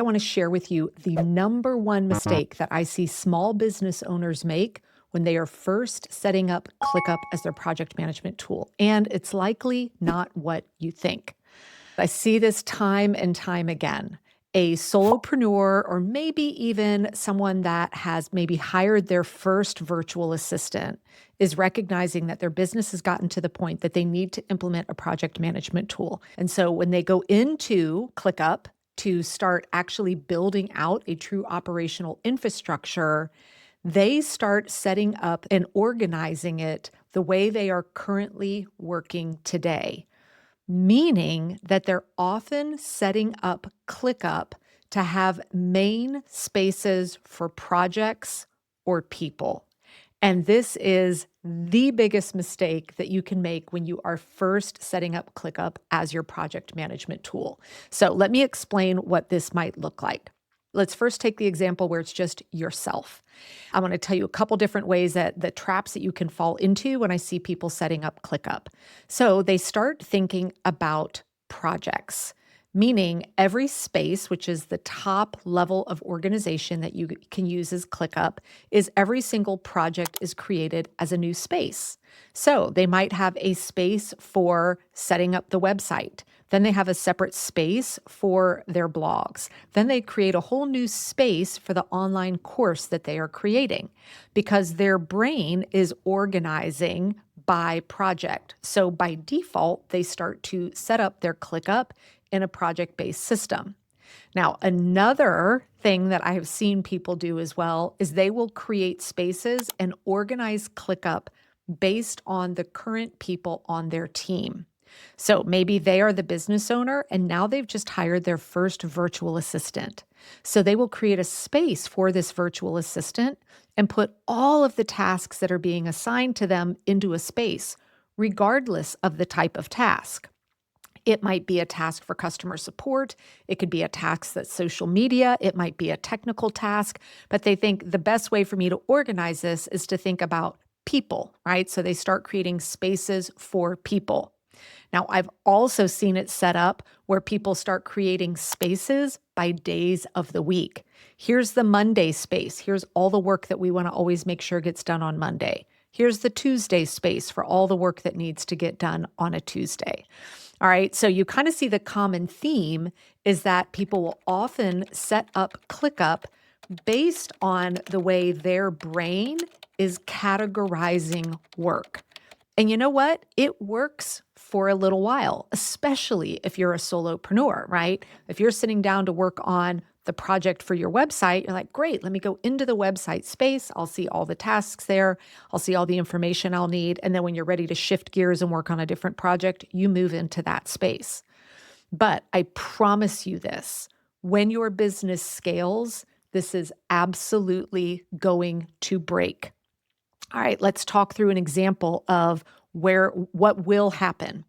I want to share with you the number one mistake that I see small business owners make when they are first setting up ClickUp as their project management tool. And it's likely not what you think. I see this time and time again. A solopreneur, or maybe even someone that has maybe hired their first virtual assistant, is recognizing that their business has gotten to the point that they need to implement a project management tool. And so when they go into ClickUp to start actually building out a true operational infrastructure, they start setting up and organizing it the way they are currently working today, meaning that they're often setting up ClickUp to have main spaces for projects or people. And this is the biggest mistake that you can make when you are first setting up ClickUp as your project management tool. So let me explain what this might look like. Let's first take the example where it's just yourself. I want to tell you a couple different ways that the traps that you can fall into when I see people setting up ClickUp. So they start thinking about projects, meaning every space, which is the top level of organization that you can use as ClickUp, is every single project is created as a new space. So they might have a space for setting up the website. Then they have a separate space for their blogs. Then they create a whole new space for the online course that they are creating because their brain is organizing by project. So by default, they start to set up their ClickUp in a project-based system. Now, another thing that I have seen people do as well is they will create spaces and organize ClickUp based on the current people on their team. So maybe they are the business owner and now they've just hired their first virtual assistant. So they will create a space for this virtual assistant and put all of the tasks that are being assigned to them into a space, regardless of the type of task. It might be a task for customer support. It could be a task that's social media. It might be a technical task, but they think the best way for me to organize this is to think about people, right? So they start creating spaces for people. Now, I've also seen it set up where people start creating spaces by days of the week. Here's the Monday space. Here's all the work that we want to always make sure gets done on Monday. Here's the Tuesday space for all the work that needs to get done on a Tuesday. All right, so you kind of see the common theme is that people will often set up ClickUp based on the way their brain is categorizing work. And you know what? It works for a little while, especially if you're a solopreneur, right? If you're sitting down to work on the project for your website, you're like, great, let me go into the website space. I'll see all the tasks there. I'll see all the information I'll need. And then when you're ready to shift gears and work on a different project, you move into that space. But I promise you this, when your business scales, this is absolutely going to break. All right, let's talk through an example of what will happen.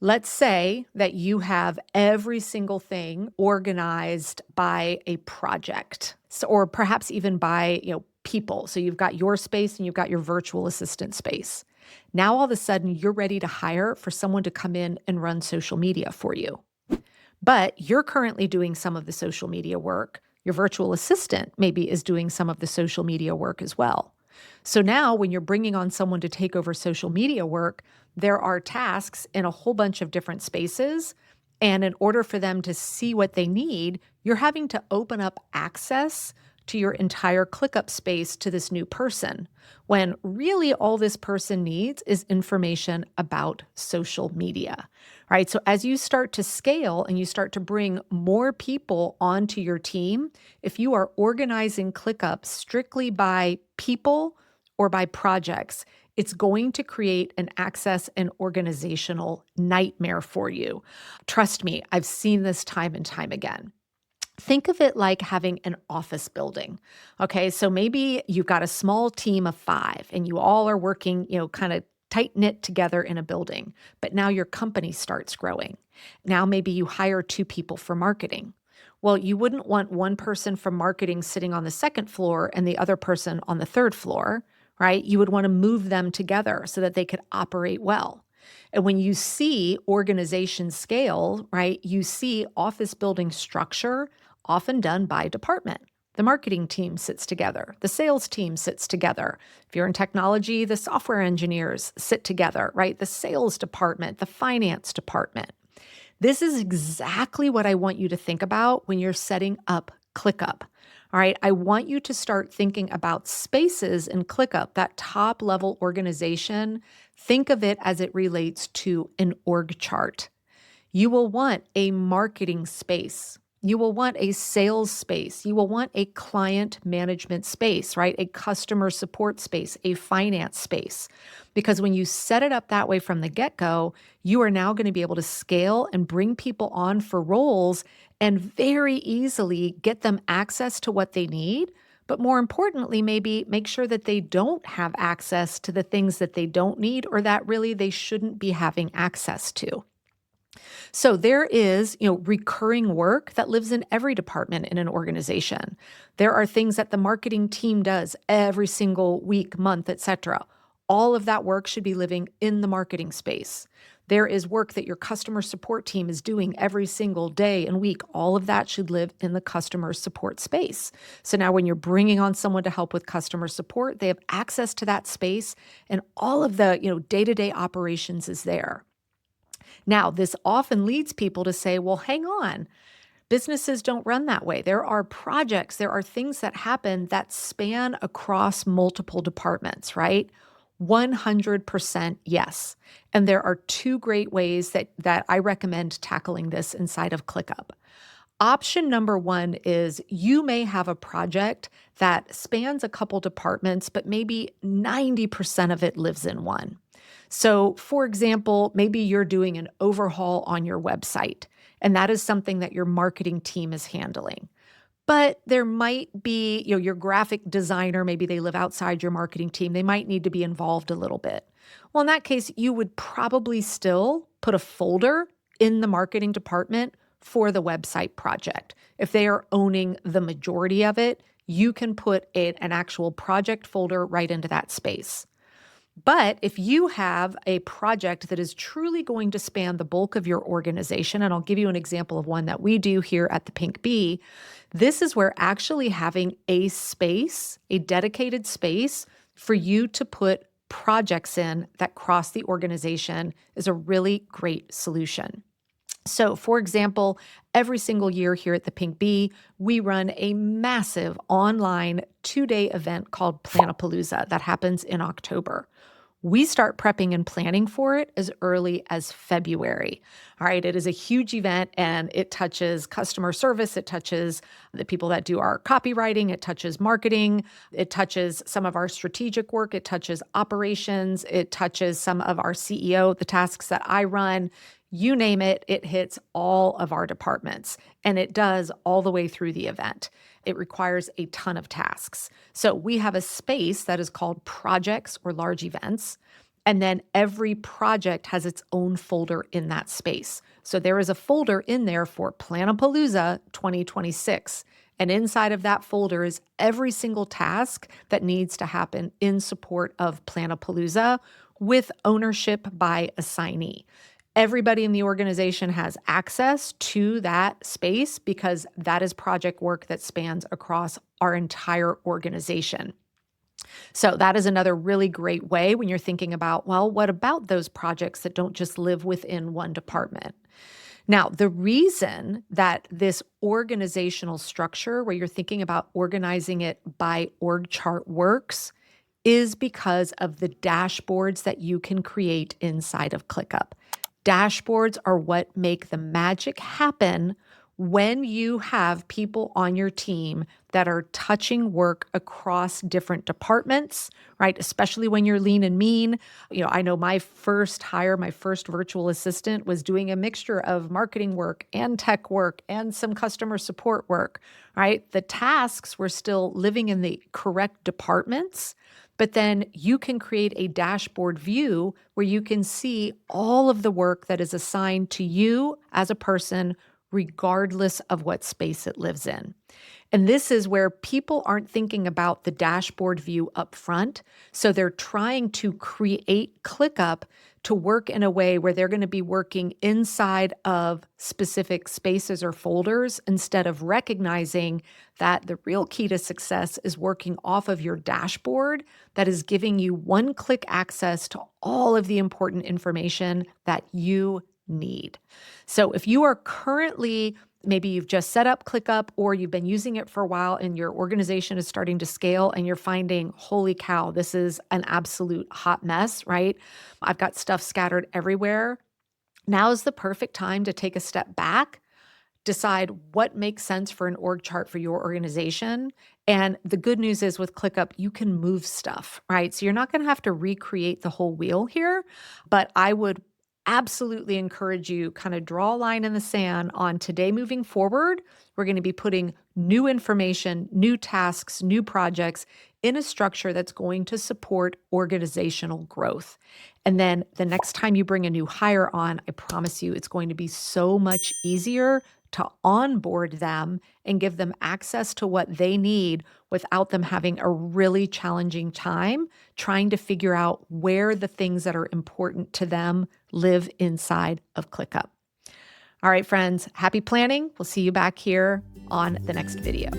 Let's say that you have every single thing organized by a project, or perhaps even by, people. So you've got your space and you've got your virtual assistant space. Now all of a sudden you're ready to hire for someone to come in and run social media for you. But you're currently doing some of the social media work. Your virtual assistant maybe is doing some of the social media work as well. So now when you're bringing on someone to take over social media work, there are tasks in a whole bunch of different spaces. And in order for them to see what they need, you're having to open up access to your entire ClickUp space to this new person, when really all this person needs is information about social media, right? So as you start to scale and you start to bring more people onto your team, if you are organizing ClickUp strictly by people or by projects, it's going to create an access and organizational nightmare for you. Trust me, I've seen this time and time again. Think of it like having an office building. Okay, so maybe you've got a small team of 5 and you all are working, kind of tight knit together in a building, but now your company starts growing. Now maybe you hire 2 people for marketing. Well, you wouldn't want one person from marketing sitting on the second floor and the other person on the third floor, right? You would want to move them together so that they could operate well. And when you see organization scale, right, you see office building structure often done by department. The marketing team sits together. The sales team sits together. If you're in technology, the software engineers sit together, right? The sales department, the finance department. This is exactly what I want you to think about when you're setting up ClickUp. All right, I want you to start thinking about spaces in ClickUp, that top level organization. Think of it as it relates to an org chart. You will want a marketing space. You will want a sales space. You will want a client management space, right? A customer support space, a finance space. Because when you set it up that way from the get-go, you are now going to be able to scale and bring people on for roles and very easily get them access to what they need. But more importantly, maybe make sure that they don't have access to the things that they don't need or that really they shouldn't be having access to. So there is, recurring work that lives in every department in an organization. There are things that the marketing team does every single week, month, etc. All of that work should be living in the marketing space. There is work that your customer support team is doing every single day and week. All of that should live in the customer support space. So now when you're bringing on someone to help with customer support, they have access to that space and all of the, day-to-day operations is there. Now, this often leads people to say, well, hang on, businesses don't run that way. There are projects, there are things that happen that span across multiple departments, right? 100% yes. And there are two great ways that I recommend tackling this inside of ClickUp. Option number one is you may have a project that spans a couple departments, but maybe 90% of it lives in one. So, for example, maybe you're doing an overhaul on your website, and that is something that your marketing team is handling. But there might be, your graphic designer, maybe they live outside your marketing team. They might need to be involved a little bit. Well, in that case, you would probably still put a folder in the marketing department for the website project. If they are owning the majority of it, you can put an actual project folder right into that space. But if you have a project that is truly going to span the bulk of your organization, and I'll give you an example of one that we do here at the Pink Bee, this is where actually having a space, a dedicated space for you to put projects in that cross the organization is a really great solution. So, for example, every single year here at the Pink Bee, we run a massive online 2-day event called Planapalooza that happens in October. We start prepping and planning for it as early as February. All right, it is a huge event and it touches customer service, it touches the people that do our copywriting, it touches marketing, it touches some of our strategic work, it touches operations, it touches some of our CEO, the tasks that I run. You name it, it hits all of our departments, and it does all the way through the event. It requires a ton of tasks. So we have a space that is called projects or large events, and then every project has its own folder in that space. So there is a folder in there for Planapalooza 2026. And inside of that folder is every single task that needs to happen in support of Planapalooza with ownership by assignee. Everybody in the organization has access to that space because that is project work that spans across our entire organization. So that is another really great way when you're thinking about, well, what about those projects that don't just live within one department? Now, the reason that this organizational structure, where you're thinking about organizing it by org chart works, is because of the dashboards that you can create inside of ClickUp. Dashboards are what make the magic happen when you have people on your team that are touching work across different departments, right? Especially when you're lean and mean. I know my first hire, my first virtual assistant was doing a mixture of marketing work and tech work and some customer support work, right? The tasks were still living in the correct departments, but then you can create a dashboard view where you can see all of the work that is assigned to you as a person, regardless of what space it lives in. And this is where people aren't thinking about the dashboard view up front. So they're trying to create ClickUp to work in a way where they're going to be working inside of specific spaces or folders instead of recognizing that the real key to success is working off of your dashboard that is giving you one-click access to all of the important information that you need. So if you are currently, maybe you've just set up ClickUp or you've been using it for a while and your organization is starting to scale and you're finding, holy cow, this is an absolute hot mess, right? I've got stuff scattered everywhere. Now is the perfect time to take a step back, decide what makes sense for an org chart for your organization. And the good news is with ClickUp, you can move stuff, right? So you're not going to have to recreate the whole wheel here, but I would absolutely encourage you kind of draw a line in the sand on today moving forward. We're going to be putting new information, new tasks, new projects in a structure that's going to support organizational growth. And then the next time you bring a new hire on, I promise you it's going to be so much easier to onboard them and give them access to what they need without them having a really challenging time trying to figure out where the things that are important to them live inside of ClickUp. All right, friends, happy planning. We'll see you back here on the next video.